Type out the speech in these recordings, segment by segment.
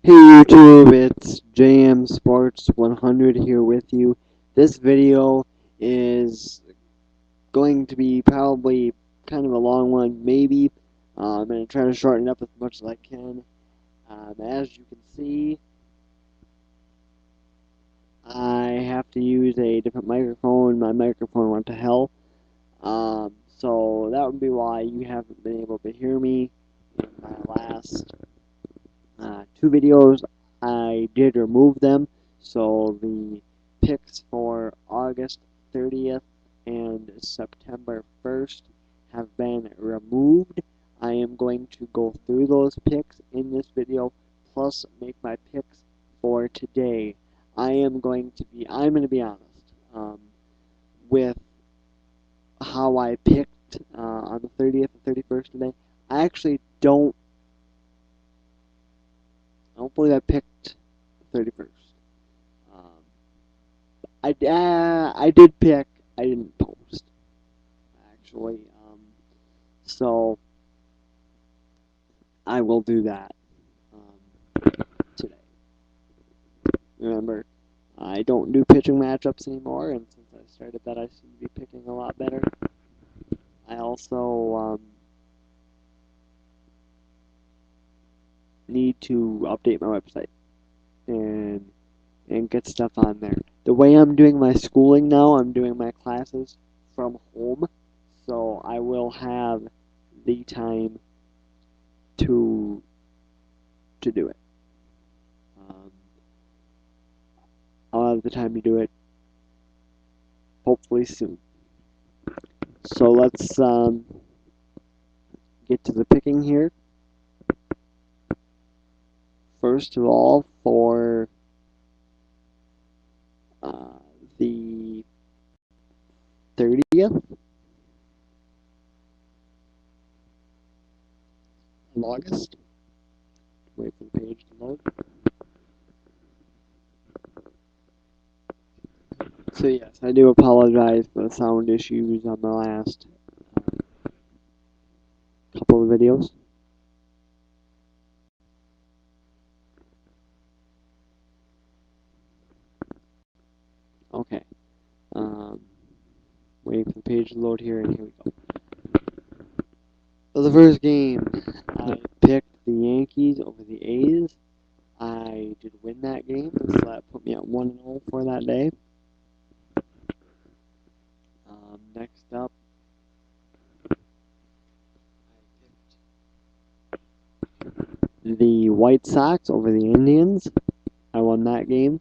Hey YouTube, it's JM Sports 100 here with you. This video is going to be probably kind of a long one, maybe. I'm going to try to shorten it up as much as I can. As you can see, I have to use a different microphone. My microphone went to hell. So that would be why you haven't been able to hear me in my last two videos. I did remove them, so the picks for August 30th and September 1st have been removed. I am going to go through those picks in this video, plus make my picks for today. I'm going to be honest with how I picked on the 30th and 31st today. I actually don't believe I picked 31st. Um, I did pick. I didn't post actually. So I will do that today. Remember, I don't do pitching matchups anymore, and since I started that, I seem to be picking a lot better. I also need to update my website and get stuff on there. The way I'm doing my schooling now, I'm doing my classes from home, so I will have the time to do it. Um, I'll have the time to do it hopefully soon. So let's get to the picking here. First of all, for the 30th of August. Wait for the page to load. So yes, I do apologize for the sound issues on the last couple of videos. Okay. Waiting for the page to load here, and here we go. For the first game, I picked the Yankees over the A's. I did win that game, so that put me at 1-0 for that day. Next up, I picked the White Sox over the Indians. I won that game.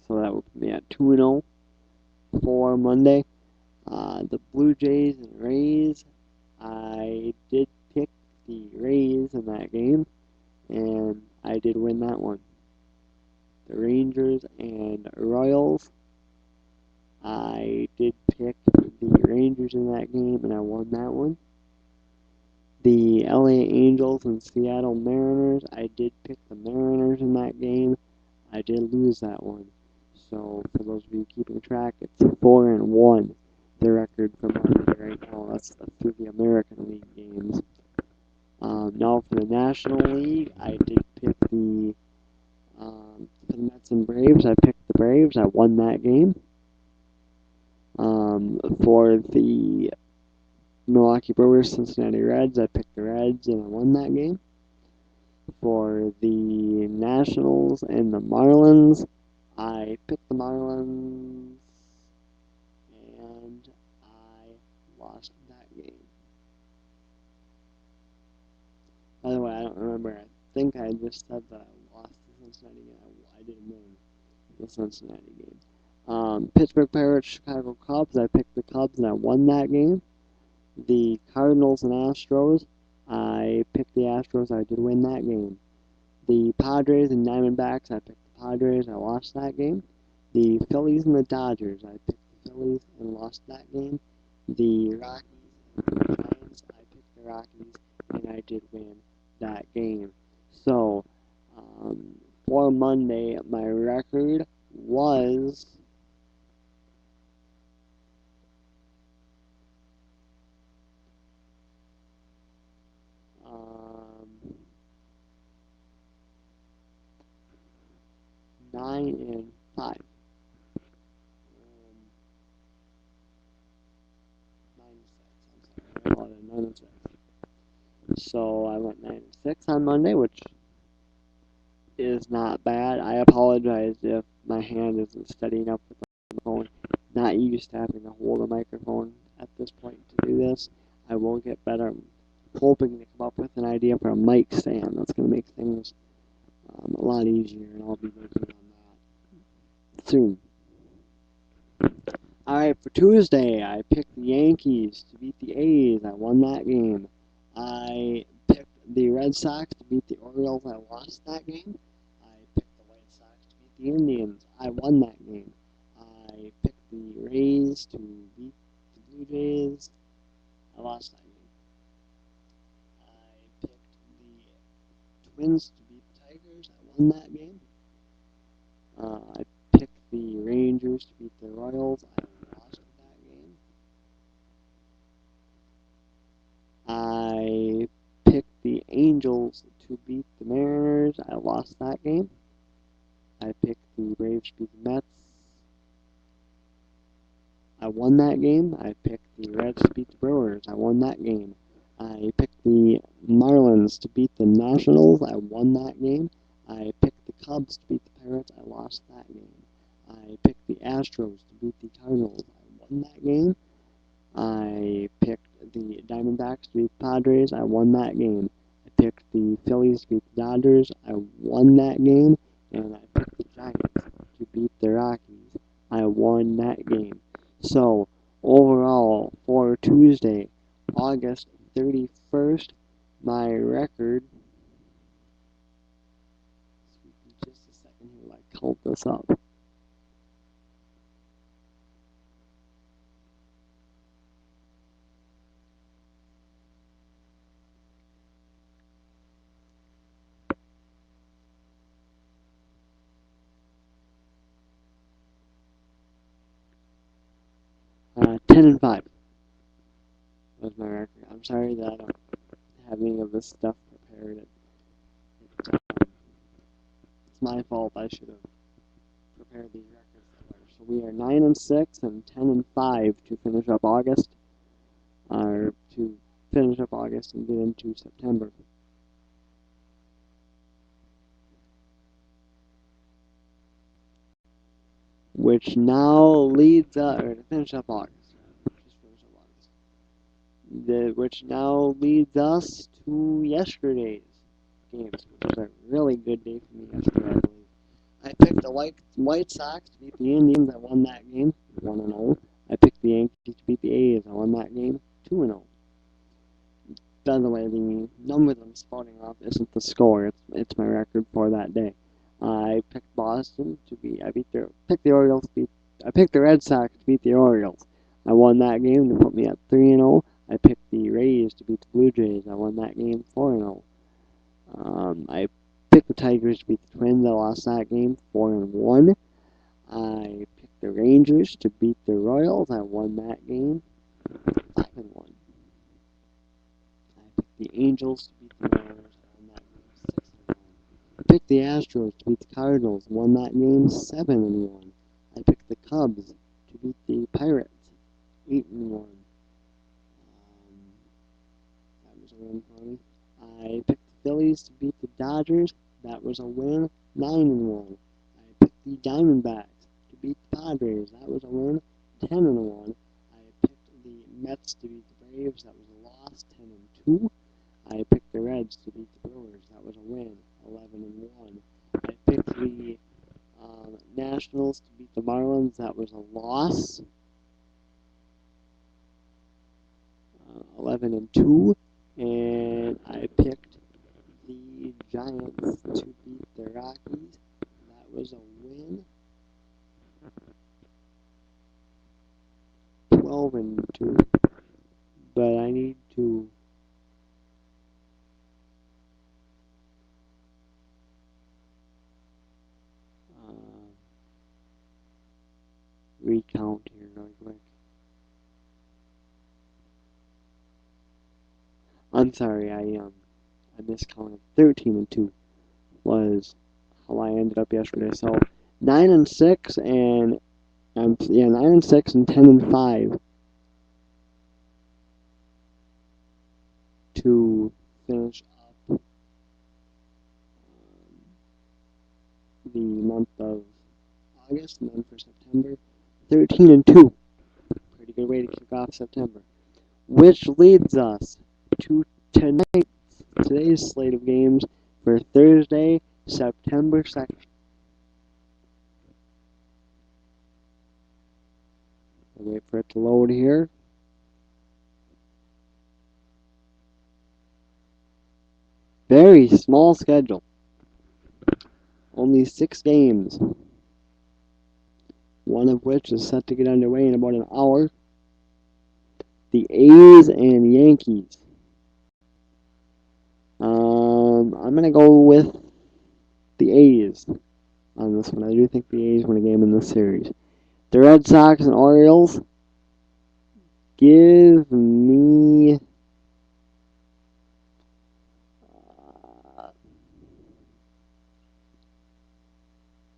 So that would put me at 2-0 for Monday. The Blue Jays and Rays, I did pick the Rays in that game, and I did win that one. The Rangers and Royals, I did pick the Rangers in that game, and I won that one. The LA Angels and Seattle Mariners, I did pick the Mariners in that game. I did lose that one. So for those of you keeping track, it's 4-1. The record for Monday right now. That's through the American League games. Now for the National League, I did pick the Mets and Braves. I picked the Braves. I won that game. For the Milwaukee Brewers, Cincinnati Reds, I picked the Reds and I won that game. For the Nationals and the Marlins, I picked the Marlins and I lost that game. By the way, I don't remember. I think I just said that I lost the Cincinnati game. I didn't win the Cincinnati game. Pittsburgh Pirates, Chicago Cubs. I picked the Cubs and I won that game. The Cardinals and Astros. I picked the Astros. I did win that game. The Padres and Diamondbacks. I picked the Padres. I lost that game. The Phillies and the Dodgers. I picked the Phillies and lost that game. The Rockies and the Giants. I picked the Rockies and I did win that game. So, for Monday, my record was 9-5. 9-6. I'm sorry, I call it 9-6. So I went 9-6 on Monday, which is not bad. I apologize if my hand isn't steady enough with the phone. Not used to having to hold a microphone at this point to do this. I will get better. I'm hoping to come up with an idea for a mic stand that's going to make things a lot easier, and I'll be working on that soon. Alright, for Tuesday, I picked the Yankees to beat the A's. I won that game. I picked the Red Sox to beat the Orioles. I lost that game. I picked the White Sox to beat the Indians. I won that game. I picked the Rays to beat the Blue Jays. I lost that game. I picked the Twins to beat the Tigers. I won that game. I picked the Rangers to beat the Royals. I lost that game. I picked the Angels to beat the Mariners. I lost that game. I picked the Braves to beat the Mets. I won that game. I picked the Reds to beat the Brewers. I won that game. I picked the Marlins to beat the Nationals. I won that game. I picked the Cubs to beat the Pirates. I lost that game. I picked the Astros to beat the Cardinals. I won that game. I picked the Diamondbacks to beat the Padres. I won that game. I picked the Phillies to beat the Dodgers. I won that game. And I picked the Giants to beat the Rockies. I won that game. So, overall, for Tuesday, August 31st, my record, just a second here, like, count this up. Uh, 10-5 was my record. I'm sorry that I don't have any of this stuff prepared. It's my fault. I should have prepared these records better. So we are 9-6 and 10-5 to finish up August, or to finish up August and get into September. Which now leads or to finish up August. Just finish up August. Which now leads us to yesterday's games, which was a really good day for me yesterday, I believe. I picked the White Sox to beat the Indians. I won that game, 1-0. I picked the Yankees to beat the A's. I won that game, 2-0. By the way, the number that I'm spouting off isn't the score. It's my record for that day. I picked Boston to beat. Picked the Orioles to beat. I picked the Red Sox to beat the Orioles. I won that game to put me at 3-0. I picked the Rays to beat the Blue Jays. I won that game, 4-0. I picked the Tigers to beat the Twins. I lost that game, 4-1. I picked the Rangers to beat the Royals. I won that game, 5-1. I picked the Angels to beat the Mariners. I won that game, 6-1. I picked the Astros to beat the Cardinals. Won that game, 7-1. I picked the Cubs to beat the Pirates, 8-1. That was a win for me. I picked the Phillies to beat the Dodgers. That was a win, 9-1. I picked the Diamondbacks to beat the Padres. That was a win, 10-1. I picked the Mets to beat the Braves. That was a loss, 10-2. I picked the Reds to beat the Brewers. That was a win, 11-1. I picked the Nationals to beat the Marlins. That was a loss, 11-2. And I picked the Giants to beat the Rockies. That was a win, 12-2. But I need to recount here really quick. I'm sorry, I miscounted. 13-2 was how I ended up yesterday. So 9-6 and 9-6 and 10-5 to finish up the month of August, and then for September, 13-2. Pretty good way to kick off September. Which leads us to today's slate of games for Thursday, September 2nd. I'll wait for it to load here. Very small schedule. Only 6 games. One of which is set to get underway in about an hour. The A's and Yankees. I'm going to go with the A's on this one. I do think the A's win a game in this series. The Red Sox and Orioles. Give me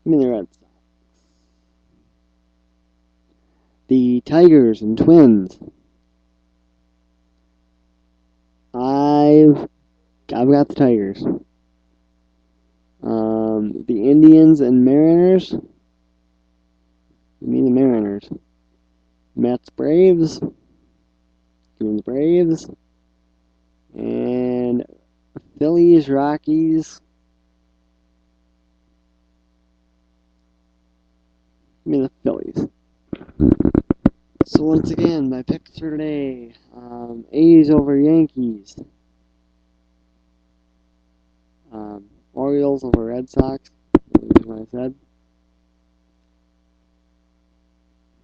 the Red Sox. The Tigers and Twins. I've got the Tigers. The Indians and Mariners. Give me the Mariners. Mets Braves. Give me the Braves. And Phillies Rockies. Give me the Phillies. So once again, my picks for today: A's over Yankees. Orioles over Red Sox, is what I said.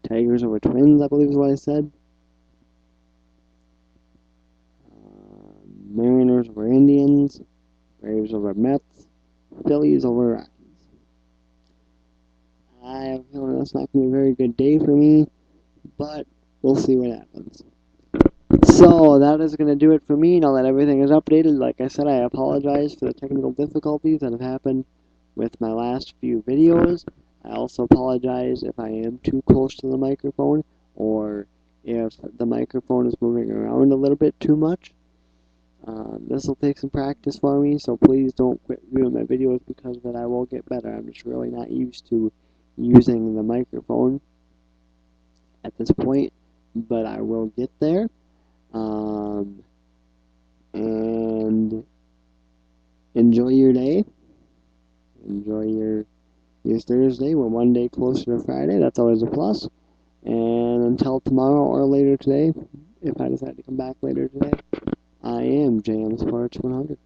Tigers over Twins, I believe is what I said. Mariners over Indians. Braves over Mets. Phillies over Rockies. I have a feeling that's not going to be a very good day for me, but we'll see what happens. So that is going to do it for me. Now that everything is updated, like I said, I apologize for the technical difficulties that have happened with my last few videos. I also apologize if I am too close to the microphone or if the microphone is moving around a little bit too much. This will take some practice for me, so please don't quit viewing my videos because of it. I will get better. I'm just really not used to using the microphone at this point, but I will get there. And enjoy your day. Enjoy your Thursday. We're one day closer to Friday. That's always a plus. And until tomorrow or later today, if I decide to come back later today, I am JM Sports 100.